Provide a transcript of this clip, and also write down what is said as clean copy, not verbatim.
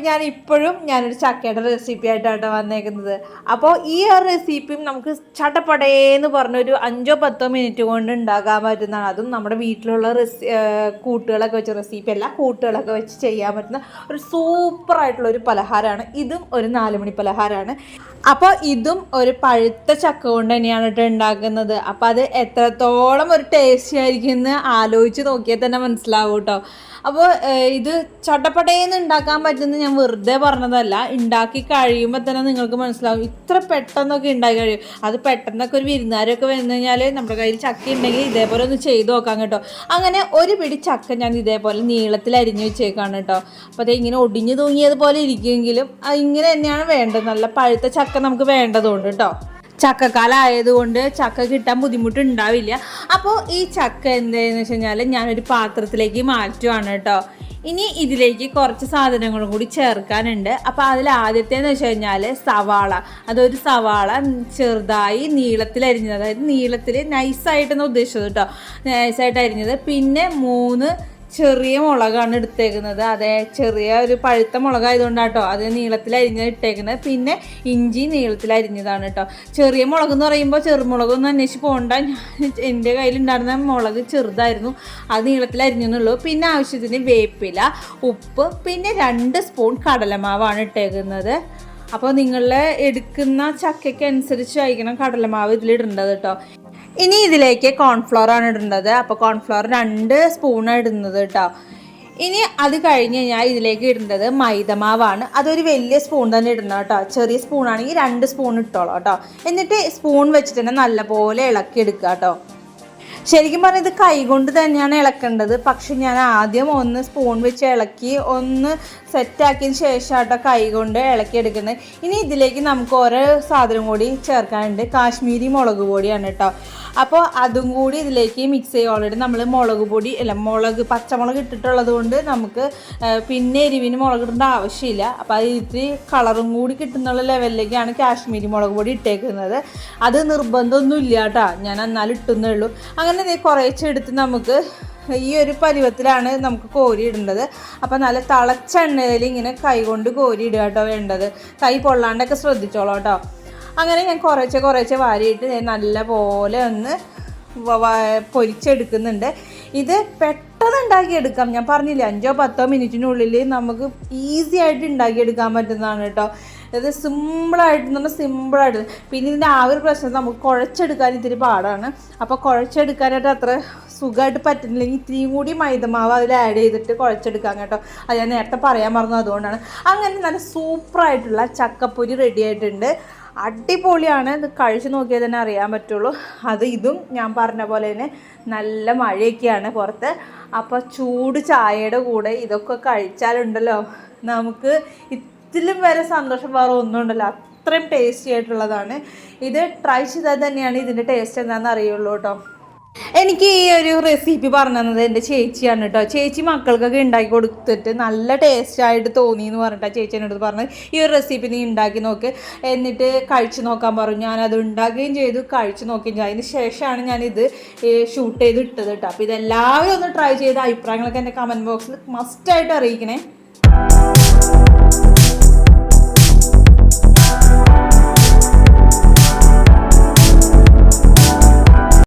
അപ്പോൾ ഞാനൊരു ചക്കയുടെ റെസിപ്പി ആയിട്ടാണ് വന്നേക്കുന്നത്. അപ്പോൾ ഈ ഒരു റെസിപ്പിയും നമുക്ക് ചട്ടപ്പടേന്ന് പറഞ്ഞൊരു 5-10 മിനിറ്റ് കൊണ്ട് ഉണ്ടാക്കാൻ പറ്റുന്നതാണ്. അതും നമ്മുടെ വീട്ടിലുള്ള കൂട്ടുകളൊക്കെ വെച്ച് റെസിപ്പി അല്ല, കൂട്ടുകളൊക്കെ വെച്ച് ചെയ്യാൻ പറ്റുന്ന ഒരു സൂപ്പറായിട്ടുള്ളൊരു പലഹാരമാണ്. ഇതും ഒരു 4 മണി പലഹാരമാണ്. അപ്പോൾ ഇതും ഒരു പഴുത്ത ചക്ക കൊണ്ട് തന്നെയാണ് ഉണ്ടാക്കുന്നത്. അപ്പോൾ അത് എത്രത്തോളം ഒരു ടേസ്റ്റി ആയിരിക്കും എന്ന് ആലോചിച്ച് നോക്കിയാൽ തന്നെ മനസ്സിലാവും കേട്ടോ. അപ്പോൾ ഇത് ചട്ടപ്പടേന്ന് ഉണ്ടാക്കാൻ പറ്റുന്നത് ഞാൻ വെറുതെ പറഞ്ഞതല്ല, ഉണ്ടാക്കി കഴിയുമ്പോൾ തന്നെ നിങ്ങൾക്ക് മനസ്സിലാവും ഇത്ര പെട്ടെന്നൊക്കെ ഉണ്ടാക്കി കഴിയും. അത് പെട്ടെന്നൊക്കെ ഒരു വിരുന്നുകാരൊക്കെ വന്നു കഴിഞ്ഞാൽ നമ്മുടെ കയ്യിൽ ചക്ക ഉണ്ടെങ്കിൽ ഇതേപോലെ ഒന്ന് ചെയ്ത് നോക്കാം കേട്ടോ. അങ്ങനെ ഒരു പിടി ചക്ക ഞാൻ ഇതേപോലെ നീളത്തിൽ അരിഞ്ഞ് വെച്ചേക്കാണ് കേട്ടോ. അപ്പോൾ അത് ഇങ്ങനെ ഒടിഞ്ഞു തൂങ്ങിയതുപോലെ ഇരിക്കുമെങ്കിലും ഇങ്ങനെ തന്നെയാണ് വേണ്ടത്. നല്ല പഴുത്ത ചക്ക നമുക്ക് വേണ്ടതുകൊണ്ട് കേട്ടോ. ചക്കക്കാലമായതുകൊണ്ട് ചക്ക കിട്ടാൻ ബുദ്ധിമുട്ടുണ്ടാവില്ല. അപ്പോൾ ഈ ചക്ക എന്താണെന്ന് വെച്ച് കഴിഞ്ഞാൽ ഞാനൊരു പാത്രത്തിലേക്ക് മാറ്റുവാണ് കേട്ടോ. ഇനി ഇതിലേക്ക് കുറച്ച് സാധനങ്ങളും കൂടി ചേർക്കാനുണ്ട്. അപ്പോൾ അതിൽ ആദ്യത്തേന്ന് വെച്ച് കഴിഞ്ഞാൽ സവാള. അതൊരു സവാള ചെറുതായി നീളത്തിൽ അരിഞ്ഞത്, അതായത് നീളത്തിൽ നൈസായിട്ടെന്ന് ഉദ്ദേശിച്ചത് കേട്ടോ, നൈസായിട്ട് അരിഞ്ഞത്. പിന്നെ 3 ചെറിയ മുളകാണ് എടുത്തേക്കുന്നത്. അതെ, ചെറിയ ഒരു പഴുത്ത മുളകായതുകൊണ്ടാണ് കേട്ടോ അത് നീളത്തിൽ അരിഞ്ഞത് ഇട്ടേക്കുന്നത്. പിന്നെ ഇഞ്ചി നീളത്തിൽ അരിഞ്ഞതാണ് കേട്ടോ. ചെറിയ മുളക് എന്ന് പറയുമ്പോൾ ചെറുമുളകൊന്നും അന്വേഷിച്ച് പോകണ്ട, എൻ്റെ കയ്യിലുണ്ടായിരുന്ന മുളക് ചെറുതായിരുന്നു, അത് നീളത്തിൽ അരിഞ്ഞെന്നുള്ളൂ. പിന്നെ ആവശ്യത്തിന് വേപ്പില, ഉപ്പ്, പിന്നെ 2 സ്പൂൺ കടലമാവാണ് ഇട്ടേക്കുന്നത്. അപ്പോൾ നിങ്ങളെ എടുക്കുന്ന ചക്കയ്ക്ക് അനുസരിച്ച് ആയിരിക്കണം കടലമാവ് ഇതിലിടേണ്ടത് കേട്ടോ. ഇനി ഇതിലേക്ക് കോൺഫ്ലവറാണ് ഇടേണ്ടത്. അപ്പോൾ കോൺഫ്ലവർ 2 സ്പൂണാണ് ഇടുന്നത് കേട്ടോ. ഇനി അത് കഴിഞ്ഞ് കഴിഞ്ഞാൽ ഇതിലേക്ക് ഇടേണ്ടത് മൈദമാവാണ്. അതൊരു വലിയ സ്പൂൺ തന്നെ ഇടണം കേട്ടോ. ചെറിയ സ്പൂണാണെങ്കിൽ 2 സ്പൂൺ ഇട്ടോളാം കേട്ടോ. എന്നിട്ട് സ്പൂൺ വെച്ചിട്ട് തന്നെ നല്ലപോലെ ഇളക്കി എടുക്കുക കേട്ടോ. ശരിക്കും പറഞ്ഞാൽ ഇത് കൈകൊണ്ട് തന്നെയാണ് ഇളക്കേണ്ടത്. പക്ഷെ ഞാൻ ആദ്യം ഒന്ന് സ്പൂൺ വെച്ച് ഇളക്കി ഒന്ന് സെറ്റാക്കിയതിന് ശേഷം കേട്ടോ കൈ കൊണ്ട് ഇളക്കിയെടുക്കുന്നത്. ഇനി ഇതിലേക്ക് നമുക്ക് ഓരോ സാധനം കൂടി ചേർക്കാനുണ്ട്. കാശ്മീരി മുളക് പൊടിയാണ് കേട്ടോ. അപ്പോൾ അതും കൂടി ഇതിലേക്ക് മിക്സ് ചെയ്യും. ഓൾറെഡി നമ്മൾ പച്ചമുളക് ഇട്ടിട്ടുള്ളത് കൊണ്ട് നമുക്ക് പിന്നെ എരിവിന് മുളക് ഇടേണ്ട ആവശ്യമില്ല. അപ്പോൾ അത് ഇത്തിരി കളറും കൂടി കിട്ടുന്നുള്ള ലെവലിലേക്കാണ് കാശ്മീരി മുളക് പൊടി ഇട്ടേക്കുന്നത്. അത് നിർബന്ധമൊന്നുമില്ല കേട്ടോ, ഞാൻ എന്നാലും ഇട്ടുന്നേ ഉള്ളൂ. അങ്ങനെ കുറേച്ചെടുത്ത് നമുക്ക് ഈ ഒരു പരുവത്തിലാണ് നമുക്ക് കോരി ഇടേണ്ടത്. അപ്പോൾ നല്ല തിളച്ച എണ്ണയിൽ ഇങ്ങനെ കൈ കൊണ്ട് കോരി ഇടുക കേട്ടോ വേണ്ടത്. കൈ പൊള്ളാണ്ടൊക്കെ ശ്രദ്ധിച്ചോളൂ കേട്ടോ. അങ്ങനെ ഞാൻ കുറേശ്ശെ വാരിയിട്ട് നല്ല പോലെ ഒന്ന് പൊരിച്ചെടുക്കുന്നുണ്ട്. ഇത് പെട്ടെന്ന് ഉണ്ടാക്കിയെടുക്കാം. ഞാൻ പറഞ്ഞില്ലേ 5-10 മിനിറ്റിനുള്ളിൽ നമുക്ക് ഈസി ആയിട്ട് ഉണ്ടാക്കിയെടുക്കാൻ പറ്റുന്നതാണ് കേട്ടോ. ഇത് സിമ്പിളായിട്ട്. പിന്നെ ഇതിൻ്റെ ആ ഒരു പ്രശ്നം നമുക്ക് കുഴച്ചെടുക്കാൻ ഇത്തിരി പാടാണ്. അപ്പോൾ കുഴച്ചെടുക്കാനായിട്ട് അത്ര സുഖമായിട്ട് പറ്റുന്നില്ലെങ്കിൽ ഇത്തിരിയും കൂടി മൈദമാവ് അതിൽ ആഡ് ചെയ്തിട്ട് കുഴച്ചെടുക്കാം കേട്ടോ. അത് ഞാൻ നേരത്തെ പറയാൻ മറന്നു, അതുകൊണ്ടാണ്. അങ്ങനെ നല്ല സൂപ്പറായിട്ടുള്ള ചക്കപ്പൊരി റെഡി ആയിട്ടുണ്ട്. അടിപൊളിയാണ്. ഇത് കഴിച്ച് നോക്കിയാൽ തന്നെ അറിയാൻ പറ്റുള്ളൂ. ഇതും ഞാൻ പറഞ്ഞ പോലെ തന്നെ നല്ല മഴയൊക്കെയാണ് പുറത്ത്. അപ്പോൾ ചൂട് ചായയുടെ കൂടെ ഇതൊക്കെ കഴിച്ചാലുണ്ടല്ലോ നമുക്ക് ഇതിലും വരെ സന്തോഷം വേറെ ഒന്നും ഉണ്ടല്ലോ. അത്രയും ടേസ്റ്റി ആയിട്ടുള്ളതാണ്. ഇത് ട്രൈ ചെയ്താൽ തന്നെയാണ് ഇതിൻ്റെ ടേസ്റ്റ് എന്താണെന്ന് അറിയുള്ളൂ കേട്ടോ. എനിക്ക് ഈ ഒരു റെസിപ്പി പറഞ്ഞു തന്നത് എൻ്റെ ചേച്ചിയാണ് കേട്ടോ. ചേച്ചി മക്കൾക്കൊക്കെ ഉണ്ടാക്കി കൊടുത്തിട്ട് നല്ല ടേസ്റ്റായിട്ട് തോന്നി എന്ന് പറഞ്ഞിട്ടാണ് ചേച്ചി എന്നോട് പറഞ്ഞത് ഈ ഒരു റെസിപ്പി നീ ഉണ്ടാക്കി നോക്ക്, എന്നിട്ട് കഴിച്ച് നോക്കാൻ പറഞ്ഞു. ഞാനത് ഉണ്ടാക്കുകയും ചെയ്തു, കഴിച്ച് നോക്കുകയും ചെയ്തു. അതിന് ശേഷമാണ് ഞാനിത് ഷൂട്ട് ചെയ്ത് ഇട്ടത് കേട്ടോ. അപ്പോൾ ഇതെല്ലാവരും ഒന്ന് ട്രൈ ചെയ്ത അഭിപ്രായങ്ങളൊക്കെ എൻ്റെ കമൻറ്റ് ബോക്സിൽ മസ്റ്റായിട്ട് അറിയിക്കണേ.